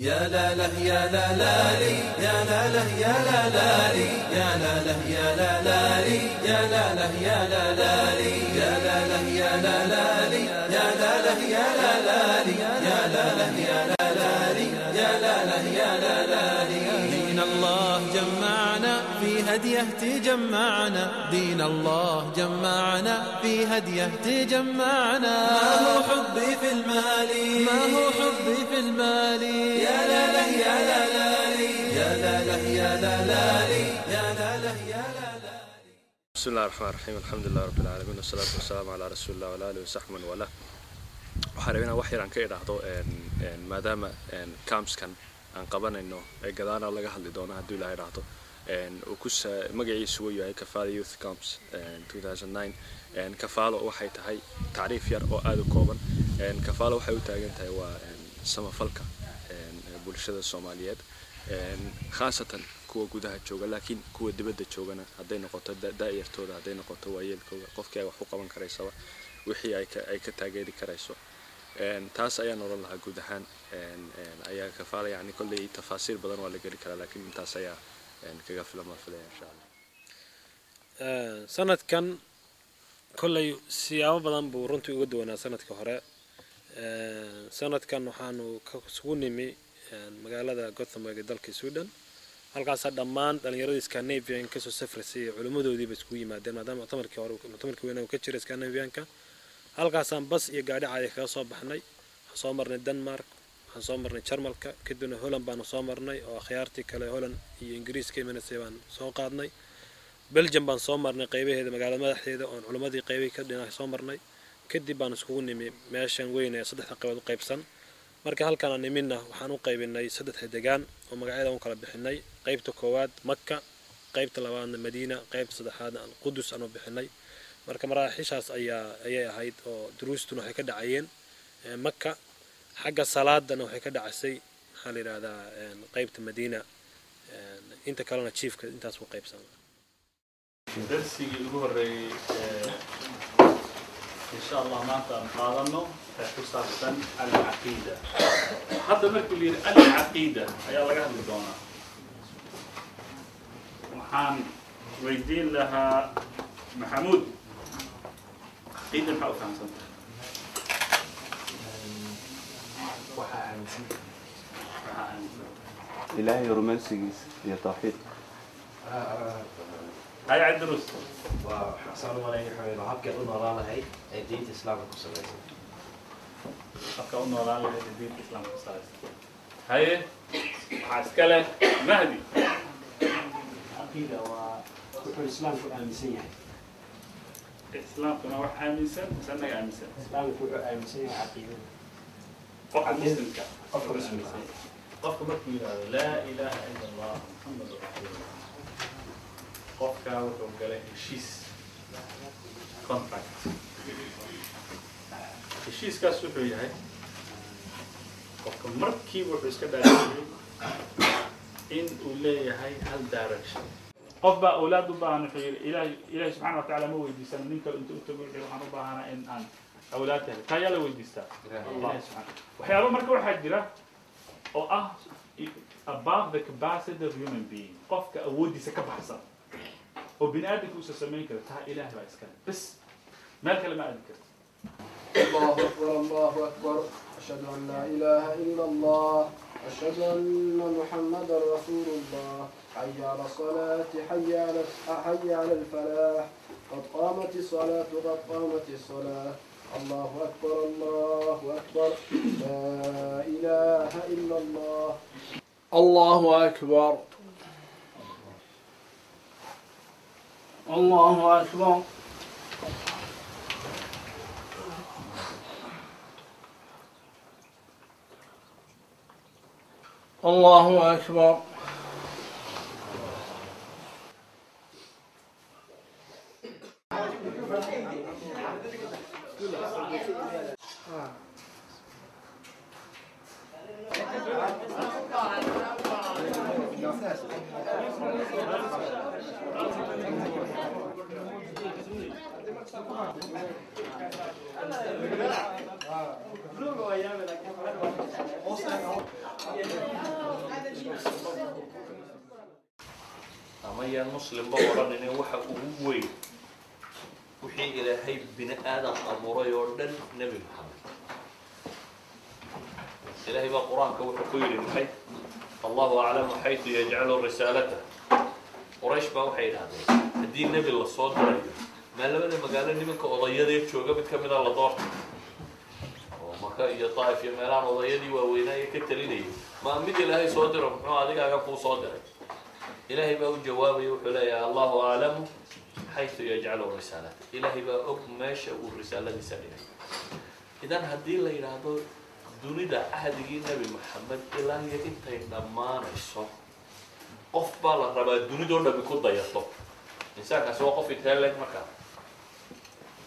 يا لا له يا لا لا لي يا لا له يا لا لا لي يا لا له يا لا لا لي يا لا له يا لا لا لي يا لا له يا لا لا لي يا لا له يا لا لا لي يا لا له يا لا لا لي يا لا له يا لا لا لي دين الله جمعنا في هديه تجمعنا دين الله جمعنا في هديه تجمعنا ما هو حبي في المال ما هو حبي في المال يا لا له يا لا لا لي يا لا له يا لا لا لي يا لا له يا لا لا لي. بسم الله الرحمن الرحيم الحمد لله رب العالمين والصلاة والسلام على رسول الله وعلى آله وصحبه من والاه. waxaan rabaa inaan wax yar aan ka idhaahdo maadaama campskan aan qabanayno ee gadaana laga hadli doono haddii la idhaahdo uu ku magaciisu uu yahay Kafaalo Youth Camps 2009 Kafaalo waxay tahay taariif yar oo aad u kooban Kafaalo waxay u taagan tahay waa samafalka bulshada Soomaaliyeed khaasatan kuwa gudaha jooga laakiin kuwa dibadda joogana haday noqoto daayirtooda haday noqoto waayeelkooda qofkii ay wax u qaban karaysa wixii ay ka taageeri karayso taas ayaa nolol laha guud ahaan ayaa Kafaalo yani kulli tafaasiil badan waa la gali karaa laakiin intaas ayaa kaga filan ma filaya insha Allah sanadkan kulli siyaabo badan buu runtii uga duwanaa sanadkii hore sanadkan waxaanu ka sugu nimi magaalada Gothenburg ee dalka Sweden halkaas dhammaan dhalinyarada Scandinavian ka soo safraysay culimadoodiiba isku yimaadeen maadaama tamarkii weyn ka jiray Scandinavian-ka halkaasaan bas iyo gaadhi caadi kaga soo baxnay waxaan soo marnay Denmark waxaan soo marnay Jarmalka kadibna Holland baan soo marnay oo khiyaartii kale Holland iyo Ingiriiska imanayay baan soo qaadnay Belgium baan soo marnay qaybaheeda magaalada madaxdeeda oo culimadii qaybay ka dhinac soo marnay kadib baan isku nimi meeshan weyn ee saddex qaybood u qaybsan marka halkaan aan nimina waxaan u qaybinay saddex deegaan oo magacyada u kala bixinay qaybta koowaad Makka qaybta labaadna Madiina qaybta saddexaadna Qudus aan u bixinay marka maraaxiishaas ayay ahayd oo duruustuna waxay ka dhacayeen Makka xagga salaadana waxay ka dhacaysay maxaa la yiraahdaa qaybta Madiina inta kalena chiefka intaas uu qaybsan درسي الوهري إن شاء الله ما قالنا خصوصا العقيدة حتى مركل العقيدة هي الله قاعد بدونا وحان ويدين لها محمود عيد الحق خمسة إلهي رومانسيس يا توحيد هاي عند دروس وحصل ولا يحمل وحبك قلنا الله هاي دين الإسلام كسرت حبك قلنا الله هاي دين الإسلام كسرت هاي عسكرة مهدي عقيدة والإسلام كل أمسية الإسلام كنا واحد أمسن سنة أمسن الإسلام كل أمسية عقيدة قف مسلم كا قف مسلم قف مركي لا إله إلا الله محمد رسول الله qofka wuxuu galay heshiis contract heshiiskaas wuxuu yahay qofka markii wuxuu iska dhaafay in uu leeyahay hal direction qofba awlaad u baahan ilaahay subhanahu wa ta'ala ma weydiisan ninka inta uu tago waxaan u baahanaa in aan awlaad tahay taa yaa la weydiistaa Allah subhanahu waxyaabo marka waxaa jira oo ah above the capacity of human being qofka awoodiisa ka baxsan وبنادك وسسمين كده تعال إله لا يسكن بس مالك لما أذكر الله أكبر الله أكبر أشهد أن لا إله إلا الله أشهد أن محمدا رسول الله حي على الصلاة حي على الفلاح قد قامت الصلاة قد قامت الصلاة الله أكبر الله أكبر لا إله إلا الله الله أكبر الله أكبر الله أكبر أما مسلم بقرن إنه واحد أبوي وحي إلى هاي بني آدم أبو يوردن نبي محمد إلهي بقرآن كوحكوير محي الله أعلم حيث يجعل رسالته قريش بوحي هذا الدين نبي الله صوت ما لبنا مقال إني منك أضيادي شوقة بتكمل على طار ومكا يطائف يميلان أضيادي وويناي كتليني ما أمد إلهي صدر ما هذيك أقفو صدر إلهي بقى جوابي وحلا الله أعلم حيث يجعل رسالته إلهي بقى ماشى والرسالة دي سريعة إذا هدي الله يرادو dunida ahdigii nabi maxamed ilaa iyo intay dhammaanayso qof baa la rabaa dunidoo dhammi ku dayato insaankaasi waa qof intee leeg markaa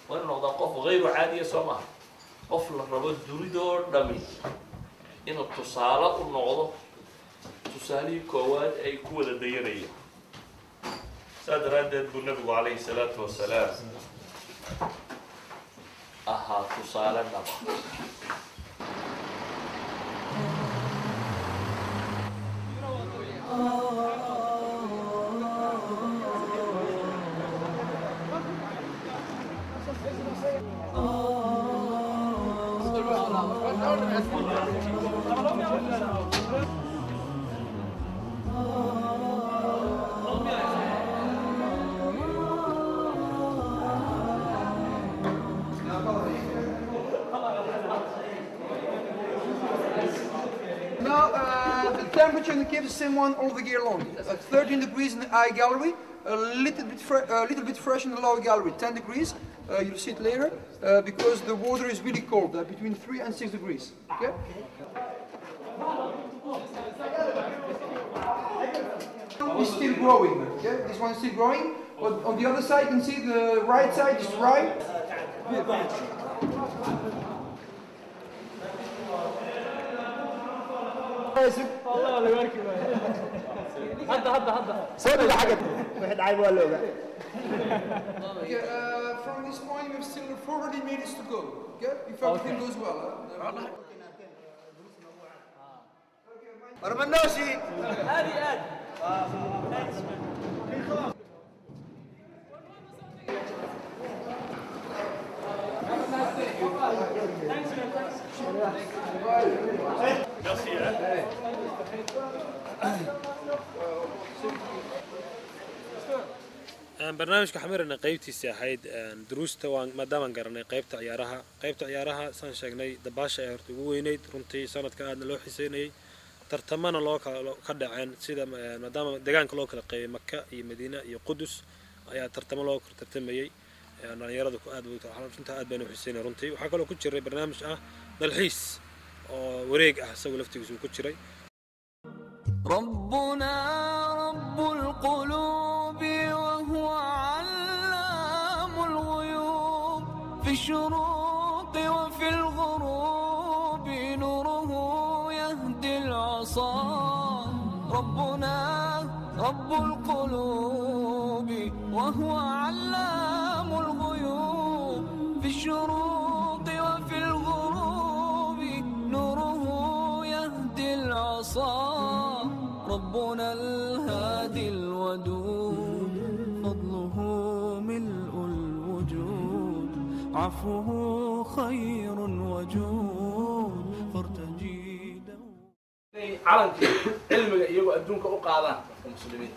waa inuu noqdaa qof hayru caadiya soo maha qof la rabo dunidoo dhammi inuu tusaale u noqdo tusaalihii koowaad ay ku wada dayanayeen saa daraaddeed buu nabigu calayhi salaatu wasalaam ahaa tusaale dhaba The temperature in the cave is the same one all the year long. 13 degrees in the eye gallery, a little bit fresh in the lower gallery. 10 degrees. You'll see it later because the water is really cold, between 3 and 6 degrees. Okay. It's still growing. Okay, this one is still growing. But on the other side, you can see the right side is dry. الله الله يبارك فيك هدا سوري حاجه واحد عيب ولا لا from this point we have still 40 minutes to go. Okay, if everything goes well. رمنوشي هادي barnaamijka xamirna qaybtiisa ahayd duruusta waan maadaama garanay qaybta ciyaaraha san sheegnay dabaasha ay horta ugu weynayd runtii sanadkan aadna loo xiiseynayay tartamana loo ka dhaceen sida maadaama deegaanka loo kala qeybay Makka iyo Madiina iyo Qudus ayaa tartamo loo tartamayay dhalinyaradu ku aad runtii aad baynu xiiseynay runtii waxa kale oo ku jiray barnaamij ah dalxiis oo wareeg ah isagu laftigiisu ku jiray ربنا رب القلوب وهو علام الغيوب في الشروق وفي الغروب نوره يهدي العصا ربنا رب القلوب وهو علام الغيوب في الشروق وفي الغروب نوره يهدي العصا ربنا الهادي الودود فضله ملء الوجود عفوه خير وجود فارتجي علنك علمك يجوا أدونك أقعدان المسلمين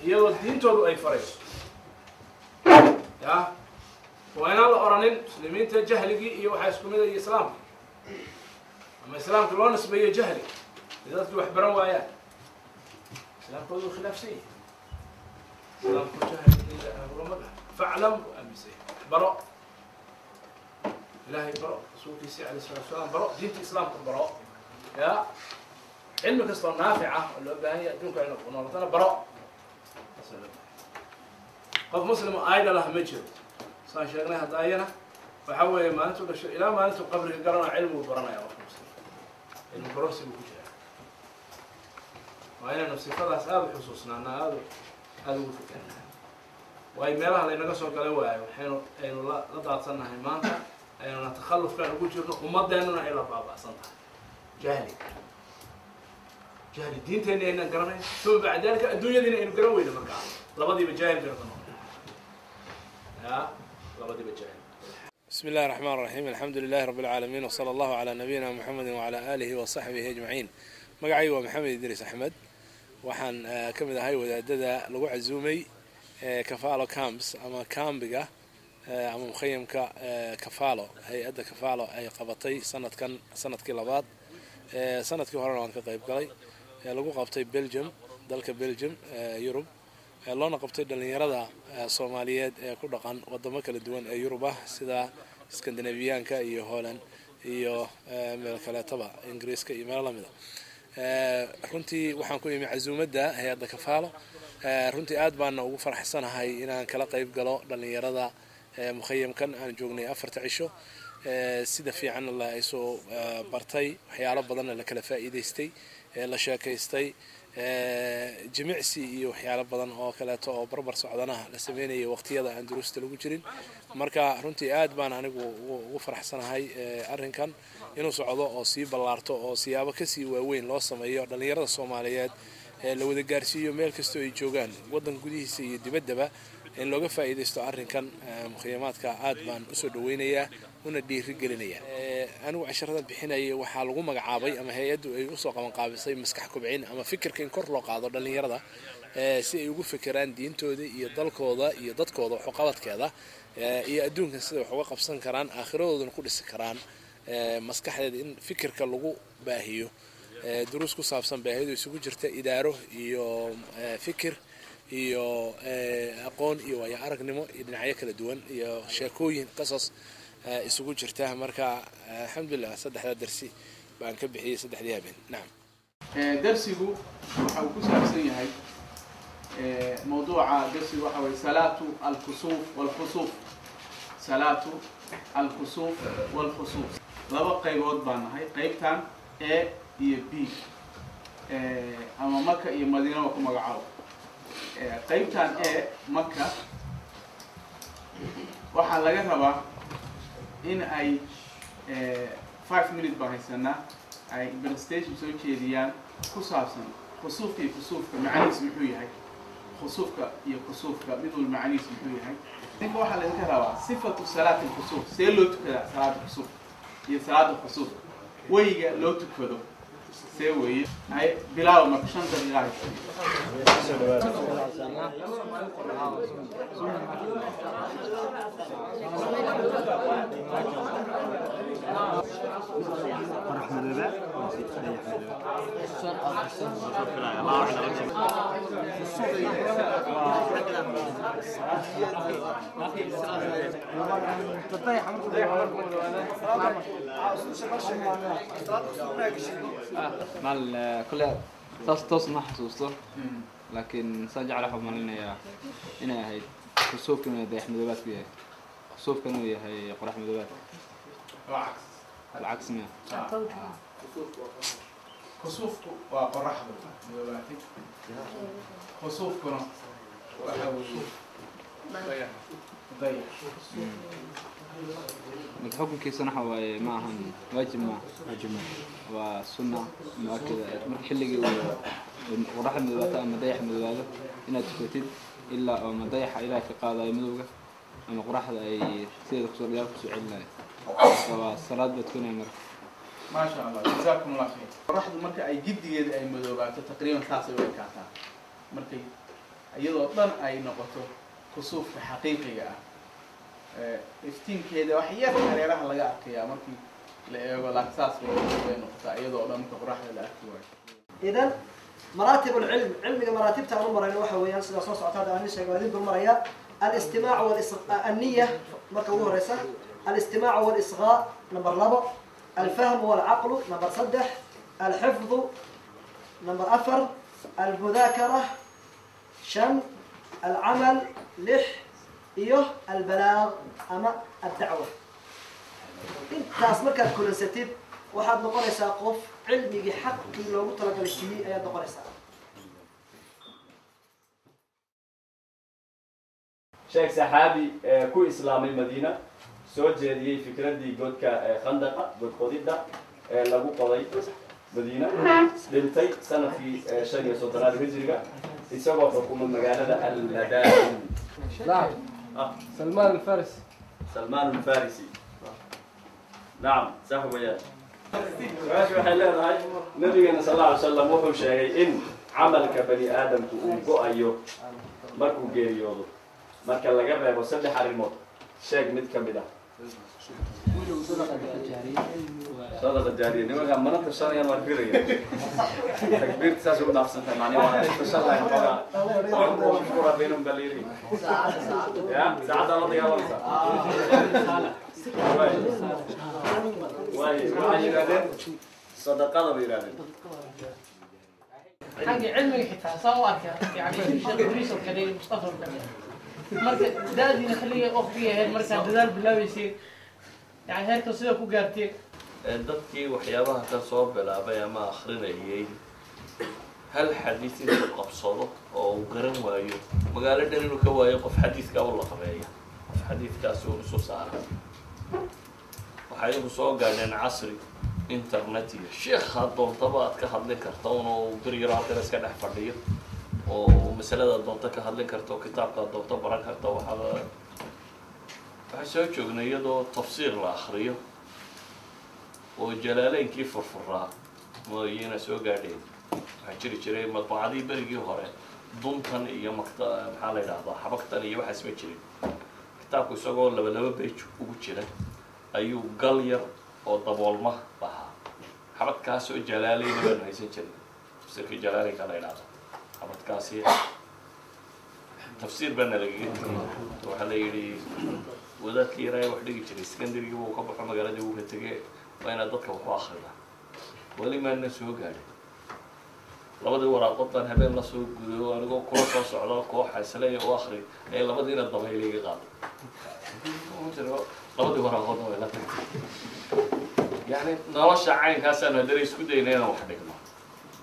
يجوا الدين تولوا أي فريق يا وين الله أرانين مسلمين تجهلي يجوا حاسكم إذا الإسلام أما الإسلام كلون نسبية جهلي إذا تروح بروايات الإسلام كله خلاف شيء الإسلام كله جهل فاعلم وأمسي براء إلهي براء رسولك يسير عليه الصلاة والسلام براء دين الإسلام براء يا علمك أصلا نافعة ولا باهي أدونك علمك ونورتنا براء قف مسلم أيضا له مجهد صار شغلنا هداينا وحول ما أنتم إلى ما أنتم قبل قرنا علم وبرنا يا أخي مسلم علم بروسي بوجه وأنا نفسي خلاص هذا حصوصنا أن هذا وفكرنا وأي ميلها اللي نقصوا قالوا حين لا ضاعتنا هي مانتا أي نتخلف كان وجهنا وما ديننا إلى بابا صنطة جاهلي جاهل الدين تاني إن قرنا ثم بعد ذلك الدنيا دي إنه قروا وين مركع لبضي بجاهل قرنا يا لبضي بجاهل. بسم الله الرحمن الرحيم الحمد لله رب العالمين وصلى الله على نبينا محمد وعلى آله وصحبه أجمعين. مقعي ومحمد إدريس أحمد وحن كم ذا هاي وذا لو عزومي كفالو كامبس أما كامبجا أما مخيم كفالو هي أدى كفالو أي قبطي سنة كلابات سنة كهرنا وان كقريب قلي لو قبطي بلجيم دلك بلجيم يوروب loona qabtay dhalinyarada Soomaaliyeed ee ku dhaqan wadamo kala duwan ee Yurub ah sida Scandinavianka iyo Holland iyo meel kale taba Ingiriiska iyo meel lamida runtii waxaan ku imi casuumada hay'adda kafaalo runtii aad baan ugu faraxsanahay inaan kala qayb galo dhalinyarada mukhayamkan aan joognay 4 cisho sida fiican la soo bartay waxyaalo badan la kala faa'iideystay la sheekaystay jimicsi iyo waxyaalo badan oo kale oo barbar socdanaha la sameeyay waqtiyada aan duruusta lagu jirin marka runtii aad baan anigu ugu faraxsanahay arrinkan inuu socdo oo sii ballaarto oo siyaabo ka sii waaweyn loo sameeyo dhalinyarada Soomaaliyeed la wada gaarsiiyo meel kasta oo ay joogaan wadan gudihiisa iyo dibaddaba in looga faa'iideysto arrinkan mukhayamaadka aad baan u soo dhaweynayaa una dhiirigelinayaa anigu casharada bixinayay waxaa lagu magacaabay ama hay'addu ay u soo qaban qaabisay maskax kubcin ama fikirka in kor loo qaado dhalinyarada si ay ugu fikiraan diintooda iyo dalkooda iyo dadkooda wax qabadkeeda iyo adduunka sida wax uga qabsan karaan aakhiradooda ku dhisi karaan maskaxdeeda in fikirka lagu baahiyo duruus ku saabsan baahida isugu jirta idaaro iyo fikir iyo aqoon iyo way aragnimo iyo dhinacyo kala duwan iyo sheekooyin qasas isugu jirta marka alxamdulillah saddexda darsi baan ka bixiyay saddexdii habeen naam darsigu waxa uu ku saabsan yahay mawduuca darsigu waxa way salaatu al-khusuf wal-khusuf salaatu al-khusuf wal-khusuf laba qaybood baan nahay qaybtan A iyo B ama Makka iyo Madiina ku magacaabo qaybtan A Makka waxa laga rabaa in ay 5 minutes baan haysanaa ay presentation soo jeediyaan ku saabsan khusufka iyo khusufka macnihiisu muxuu yahay khusufka iyo khusufka mid walba macnihiisu muxuu yahay ninka waxa laga rabaa sifatu salaati khusuf see loo tukadaa salaada khusuf iyo salaada khusuf wayga loo tukado see weeye ay bilaaw marka 5 مال كل تص ما حسوسه لكن سجع له مالنا هنا هي خسوف كانوا يدي احمد بات فيها خسوف كانوا هي قرح احمد بات العكس ما خسوف وقرح بات خسوف كانوا ضيع الحكم كيس نحو معهم واجب وسنة مؤكدة مرحلة وراح المدوات أما ضيح المدوات إنها تكتب إلا أما ضيح إلى في قاضي مدوجة أما قراح أي سيد خسر يارك سعيلنا والصلاة بتكون أمر ما شاء الله جزاكم الله خير قراح المركة أي جدي أي مدوجات تقريبا 3 وكاتا مركي أيضا أصلا أي نقطة خسوف حقيقية iftiinkeeda wax yar hareeraha laga arkayaa markii la eego laaksaas way noqotaa iyadoo dhan qoraxda la arki waayo idan مراتب العلم علم مراتب تعلم مرينا وحويان سيدا صوص عطاد عن الشيء قاعدين بالمريا الاستماع النية مركوه رئيسا الاستماع والإصغاء نمبر 2 الفهم والعقل نمبر 3 الحفظ نمبر 4 المذاكرة 5 العمل 6 إيه البلاغ أما الدعوة انت مركز كل ستيب واحد نقرأ قف علمي حقي لو مطلق الشيء أياد نقرأ شيخ صحابي كو إسلام المدينة سوى جدي فكرة دي قد كخندقة قد قديدة لقو قضي madiina dhintay sanadkii 5 hijriga isagoo xukuma magaalada al-Madain. نعم سلمان الفارسي. سلمان الفارسي. نعم صح وياه. ماشي waxay leedahay nabigeena sallallahu alayhi wasallam wuxuu sheegay in camalka bani aadamku uu go'ayo markuu geeriyoodo marka laga reebo 3 arrimood sheeg mid ka mid ah. صدقة جارية نبغى مناطق الشرعية والفيرية تكبير تساسي وضع سنتين معناه تشرع يبغى كورة بينهم قليلين يا ساعات الله ضيع ورثة واي يرادين صدقة بيرادين حق علمي حتى صوارك يعني شيخ بوليس الكريم مصطفى الكريم مركز دادي نخليه أخويا هاي المركز دلال بالله يصير يعني هاي تصير كو قارتي dadkii waxyaabaha ka soo bilaabay ama akhrinayay hal xadiis inuu qabsado oo uu garan waayo magaalo dhan inuu ka waayo qof xadiiska u la qabeeya qof xadiiskaas uu soo saaray waxay ugu soo gaadheen casri internet iyo sheekha doontaba aad ka hadlin karto oo bariiro halkan iska dhex fadhiyo oo masalada doonta ka hadlin karto kitaabka doonta baran karto waxaa soo joognay iyadoo tafsiir la akhriyo oo jalaaleynkii furfuraa mooyina soo gaadheen waxaa jiri jiray madbacadii berigii hore duntan iyo maxaa la yidhaahdaa xabagtan iyo waxaas ma jirin kitaabku isagoo laba page ugu jira ayuu gal yar oo daboolma lahaa xabadkaasoo jalaaleyna baanu haysan jirin tafsiirkii jalaaleynka la yidhaahdo xabadkaasi tafsiir baana lagaga tegay waxaa la yidhi wadaadkii yaraa wax dhigi jiray secondarygii buu ka baxo magaaladii uu ka tegay waa inaad dadka wax u akhrida weli maana soo gaadhin labadii waraaqood baan habeen la soo gudayo anigoo kula soo socda kooxa isleeya u akhri ee labadiina dabayl iga qaado labadii waraaqoodna way la tagtay yani nolosha caynkaasaan haddana isku dayna inaan wax dhigno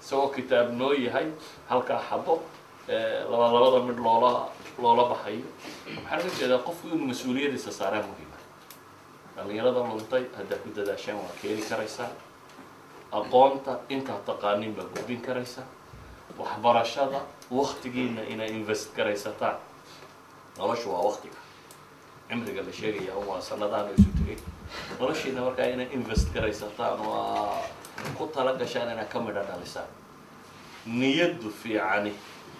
isagoo kitaab noo yahay halkaa xabo labada mid loola baxayo waxaan ka jeedaa qofku inuu mas-uuliyadiisa saaraa muhiima dhalinyarada luntay haddaad ku dadaashaan waa keeni karaysaa aqoonta intaad taqaanin baa gudbin karaysaa waxbarashada waktigiina inay invest garaysataan noloshu waa waktiga cimriga la sheegaya waa sanadahan isu tegay noloshiina markaa inay invest garaysataan waa ku tala gashaan inaad ka midha dhalisaan niyaddu fiicani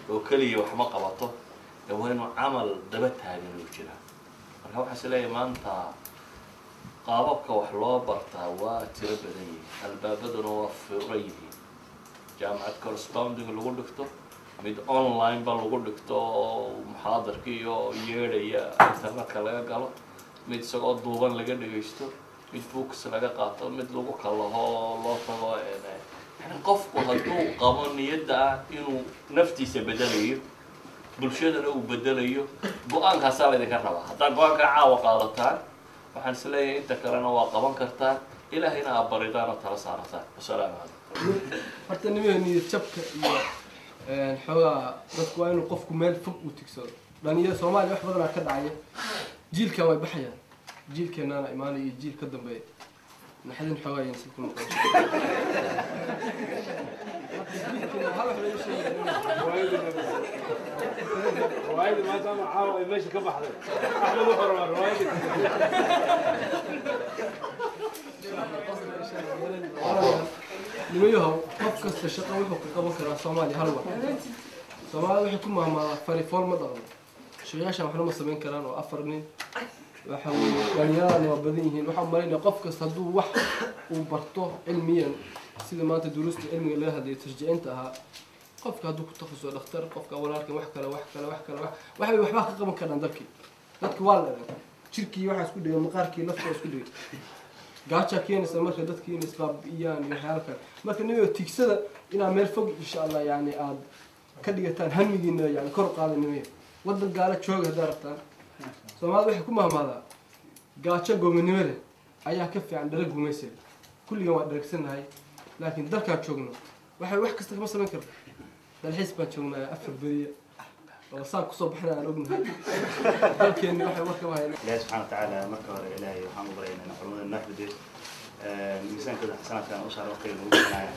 oo keliya wax ma qabato ee waa inuu camal daba taagan uu jiraa marka waxaa is leeyahay maanta qaababka wax loo bartaa waa tiro badan yihiin albaabaduna waa furan yihiin jaamacad corresponding lagu dhigto mid online ba lagu dhigto oo muxaadarkii iyo yeedhaya internetka laga galo mid isagoo duuban laga dhagaysto mid books laga qaato mid lagu kalaho loo tago yani qofku hadduu qabo niyadda ah inuu naftiisa bedelayo bulshadana uu bedelayo go-aankaasaa laydinka rabaa haddaa go-aanka caawa qaadataan waxaan is leeyahay inta kalena waa qaban kartaan ilaahayna aad baridaan oo tala saarataan wasalaamu calaykum horta nimaha niyad jabka iyo xoogaa dadku waa inuu qofku meel fog u tigsado dhalinyaro soomaaliya wax badanaa ka dhacaya jiilkan way baxayaan jiilkeennaana imaanaya iyo jiil ka dambeeya naxdin xoogaa ayaan si ku noqon روايدي ما سامع عاوي ماشي كم أحد أحمد وحر روايدي nimayahow qof kasta shaqo wuxuu ka qaban karaa soomaaliya hal war soomaaliya waxay ku mahmaadaa farifool ma dhaqmo shaqayaashan waxna ma samayn karaan oo 4 nin waxa weeye dhalinyarada waa badan yihiin waxaa umalaynaya qof kasta hadduu wax uu barto cilmiyan sida maanta duruusta cilmiga laga hadlayo tashjiicinta ahaa qofka hadduu ku takhaso dhakhtar qofka walaalkan wax kale waxay waxbaa ka qaban karaan dadki waa la jirkii waxaa isku dhigay maqaarkii lafta isku dhigay gaaja keenaysa marka dadkii in isbaabi'iyaan iyo waxyaalo kale marka niyo tigsada inaa meel fog insha allah yani aad ka dhigataan hamigiina yani kor qaadanimeya waddan gaala jooga haddaa rabtaan soomaalida waxay ku mahmaadaa gaajo goobinimo leh ayaa ka fiican dhala gumaysiga kulligan waa dharagsannahay laakiin dalkaan joogno waxay wax kasta kama samayn karta dalxiis baan joognaa 4 beriya oo saan kusoo baxna aan ognahay dalkeenni waxay warka wahayn ilaahi subxaana watacaala marka hore ilaahay waxaan u baryaynaa in xurmada noo xifdiyo ميزان كذا حسنات كان أسر وقيل وقناعة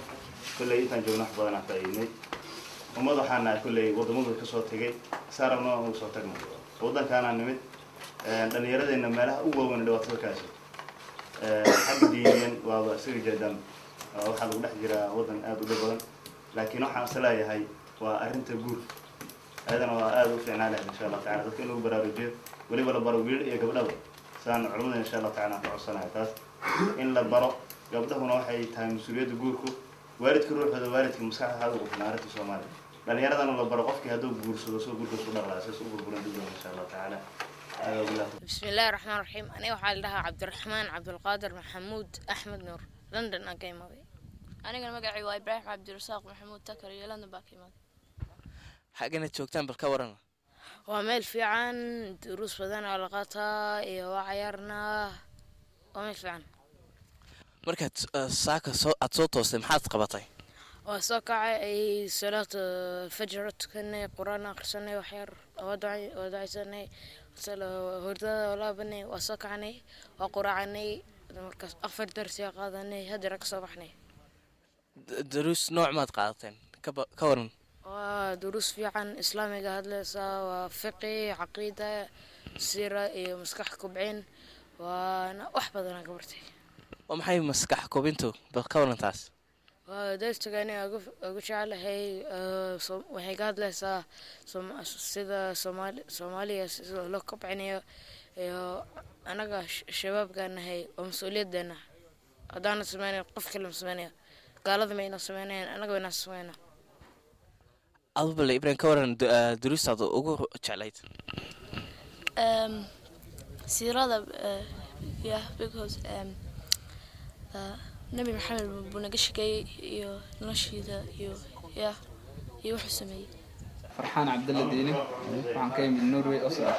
كل إنتان جونا حبضنا فايني وماذا حنا كل وضمود كسوة تجي صارنا وصوت تجمع وضن كان نمت لأن يرد إن ماله هو من الوقت الكاسي حق دينين وصير جدا وحد ولا حجرا وضن أدو دبلن لكن نحن سلايا هاي وأرنت الجور هذا أنا أدو في عناله إن شاء الله تعالى كله برارجيه ولي ولا بروجيل يا قبل أول سان علومنا إن شاء الله تعالى في عصنا هتاس إن لا برا قبله هنا وحي تايم مسؤولية جوركو وارد كروح هذا وارد كمساحة هذا وفي نهار الصومالي لأن يرد أنا ولا برا قفك هذا جور سلسلة جور سلسلة على أساس جور برندوجا إن شاء الله تعالى بسم الله الرحمن الرحيم أنا وحال لها عبد الرحمن عبد القادر محمود أحمد نور لندن أقيم أبي أنا مقعي وإبراهيم عبد الرزاق محمود تكر لندن باقي ماضي حقنا تشوكتان بالكورنا وعمل في عن دروس بدن علاقاتها وعيرنا وعمل في عن مركز ساكا أتصوت وسط محاط قبطي وساكا أي صلاة الفجر كنا قرآن أخرسنا وحير ودعي سنة صلاة هردا ولا بني وساكعني وقرآني مركز أفر درس يقاضني هدرك صباحني دروس نوع ما تقاطين كورن ودروس في عن إسلامي هدلسا وفقه عقيدة سيرة مسكح كوبعين وأنا أحبذ أنا قبرتي ومحي مسكح كوبينتو بالكورن تاس ودرست يعني أقول على هي وهي هدلسا سيدا سوماليا لو كوبعيني أنا شباب كان هي ومسؤولية دنا أدانا سمانية قف كلمة سمانية قالوا ذي مينا سمانية أنا قوينا سمانية أضرب إبراهيم كورن دروس هذا أقول شعليت سيرة because نبي محمد بنقش كي نشيد يوحى سمي فرحان عبد الله ديني وعن كي من نوروي أصلا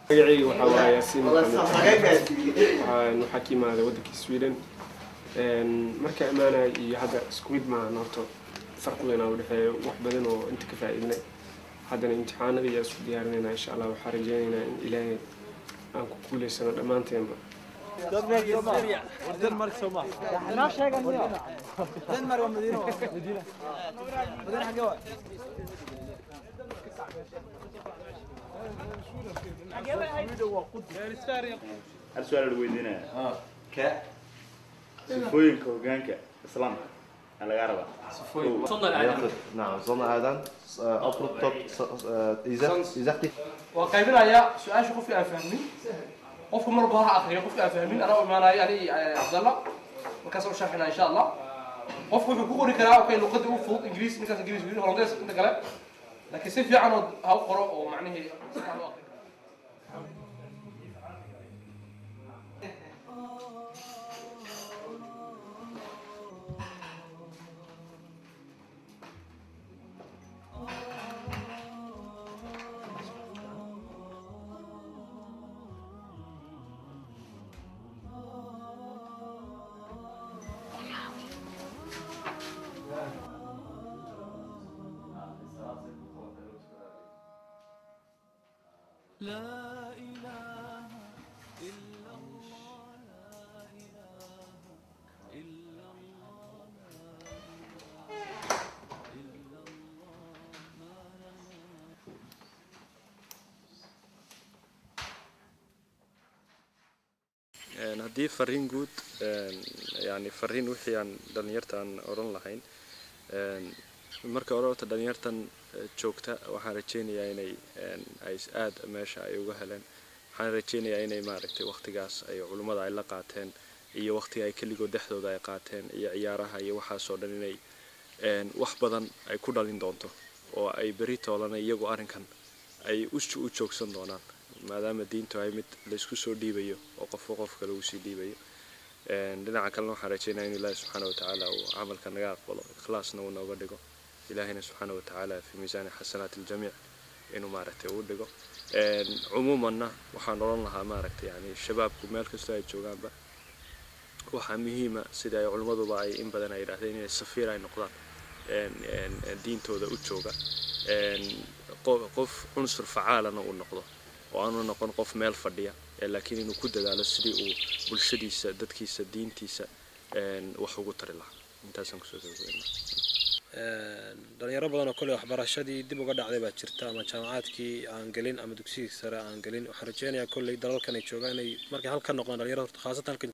magacayga waxaa waaye yaasiin waxaan xakiim ah waddanka Sweden marka amaanay iyo hadda isku mid ma noqoto farq weyn oo dhaxeeyo wax badan oo inta ka faa'iidnay haddana imtixaanada iyo isku diyaarinayna insha Allah waxaan rajaynaynaa in Ilaahay aan ku guuleysano dhammaanteenba دنمارك سوما لا شيء دنمارك ومدينة مدينة حقوق السؤال الويدينا سفوين كوغانكا إسلام على غربة سفوين نعم صنع آدم أفرط إزاقتي وقايبنا يا سؤال شو في أفهمني قف مرة آخر قف أفهمين أنا ما أنا يعني عبد الله وكسر شرحنا إن شاء الله قف حقوق الكلام وكان لغة وفوق إنجليزي نكاس إنجليزي هولنديس كنت كلام لكن سيف يعني هاو قراء ومعناه لا إله إلا الله لا إله إلا الله إلا الله هدي فرين جود يعني فرين وحي عن دنيرتان أوران لهين marka orota dhalinyartan joogta waxaan rajeynayaa inay ay aad meesha ay uga heleen waxaan rajeynayaa inay maaragtay waqtigaas ay culimada ay la qaateen iyo waqtiga ay kaligood dhexdooda ay qaateen iyo ciyaaraha iyo waxaas oo dhan inay wax badan ay ku dhalin doonto oo ay beri toolana iyagu arrinkan ay u joogsan doonaan maadaama diintu ay mid la isku soo dhiibayo oo qof kale uu sii dhiibayo dhinaca kalena waxaan rajeynayaa in Ilaahay subxaanahu wa tacaala uu camalka naga aqbalo ikhlaasna uu nooga dhigo إلهنا سبحانه وتعالى في ميزان حسنات الجميع إنه ماركته ودقه عموما وحنرون لها ماركته يعني الشباب كمال كستاي جوجان با وحميهما سيدا علماء ضاعي إن بدنا يراثين السفيرة النقطة دين تودا وجوجا قف عنصر فعال أنا والنقطة وأنا نقول قف مال فردية لكن إنه كده على السريع والشديسة دتكيسة دين تيسة wax ugu tari lahaa intaasaan kusoo gabagabeynaa dhalinyaro badan oo kale waxbarashadii dib uga dhacday baa jirta ama jaamacaadkii aan gelin ama dugsigii sare aan gelin waxaan rajeynayaa kolley dalalkan ay joogaan inay markay halkan noqdaan dhalinyarada horta khaasatan halkan